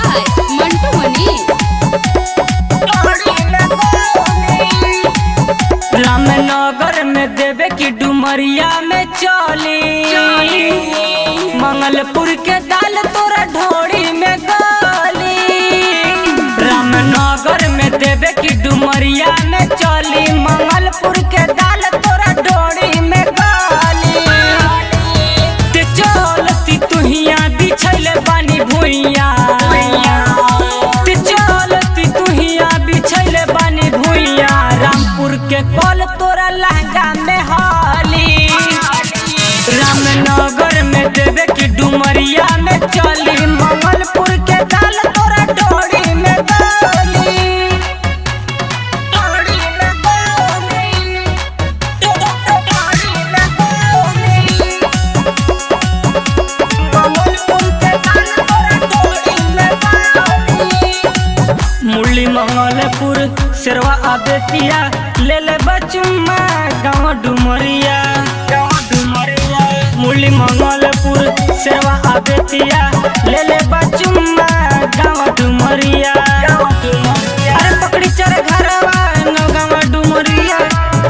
By Mantu मनी। रामनगर में देवे की डुमरिया में चली, मंगलपुर के दाल तोरा ढोड़ी में गली। रामनगर में देवे की डुमरिया में चली, मंगलपुर के दाल तोरा ढोड़ी में गली। ते चलती तुहिया बिछैले बानी भुइया, ते चलती तुहिया बिछैले बानी भुइया। रामपुर के कल तोरा लहंगा में हाली। रामनगर में देवे की डुमरिया में चली, मंगलपुर के दाल तोरा डोरी में गली। मुरली मंगलपुर शेरवा आबेतिया ले ले बचुमा गाँव डुमरिया। मुरली मंगलपुर शेरवा आबेतिया ले ले बचुमा गाँव डुमरिया। अरे पकड़ी चर घरवा नौ गाँव डुमरिया,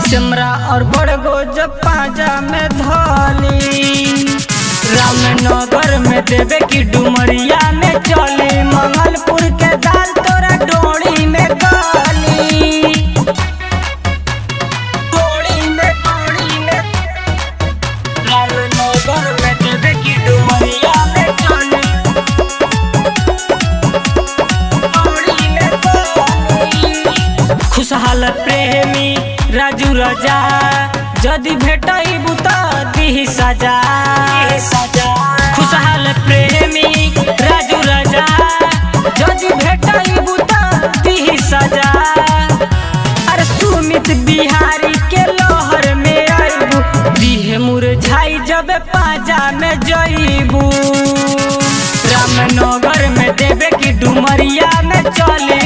सिमरा और बड़गो जब पाजा में धोली। रामनगर में देवे की डुमरिया में चली, मंगलपुर के दाल तोरा डोरी में गली। रामनगर में देवे की डुमरिया में चली, डोरी में गली। खुशहाल प्रेमी राजू राजा जदि भेटई बुता दी सजा। खुशहाल प्रेमी राजू राजा जदि भेटई बुता दी सजा। अरे सुमित बिहारी के लोहर में आईबू, दीहे मुरझाई जब पाजा में जईबू। रामनगर में देवे की डुमरिया में चली,